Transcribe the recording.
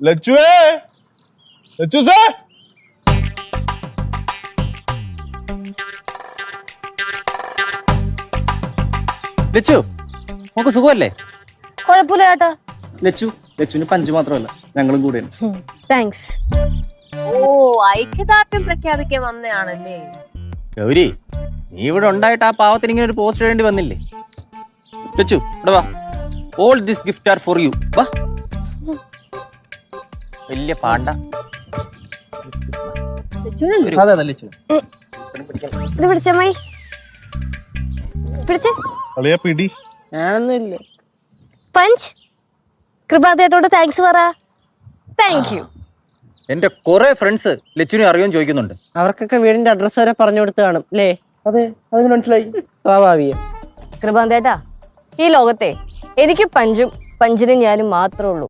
ലച്ചുവേ, ലച്ചുസേ. ലച്ചു നമുക്ക് സുഖമല്ലേ? കുഴപ്പമില്ല ചേട്ടാ. ലച്ചുവിന് പഞ്ച് മാത്രമല്ല, ഞങ്ങളും കൂടെയാണ്. താങ്ക്സ്. ഓ, ഐക്യദാർഢ്യം പ്രഖ്യാപിക്കാൻ വന്നയാണല്ലേ ഗൗരി? നീ ഇവിടെ ഉണ്ടായിട്ട് ആ പാവത്തിന് ഇങ്ങനെ ഒരു പോസ്റ്റ് ഇടേണ്ടി വന്നില്ലേ? ലച്ചു ഇവിടെ വാ. All this gift are for you. വാ. വലിയ പാണ്ട. ഇത് പിടിച്ചമ്മായി, പിടിച്ചേ. അളിയ പിടി. ഞാനൊന്നുമില്ല. പഞ്ച്. കൃപാദേട്ടോട് താങ്ക്സ് പറ. Thank you. എന്റെ കുറെ ഫ്രണ്ട്സ് ലച്ചുവിനെ അറിയുമെന്ന് ചോദിക്കുന്നുണ്ട്. അവർക്കൊക്കെ വീടിന്റെ അഡ്രസ് വരെ പറഞ്ഞു കൊടുത്ത് കാണും അല്ലേ? അതെ, അതിന് മനസ്സിലായി. സ്വാഭാവികം. കൃപാദേട്ടാ, ഈ ലോകത്തെ എനിക്ക് പഞ്ചും പഞ്ചിനും ഞാനും മാത്രമേ ഉള്ളൂ.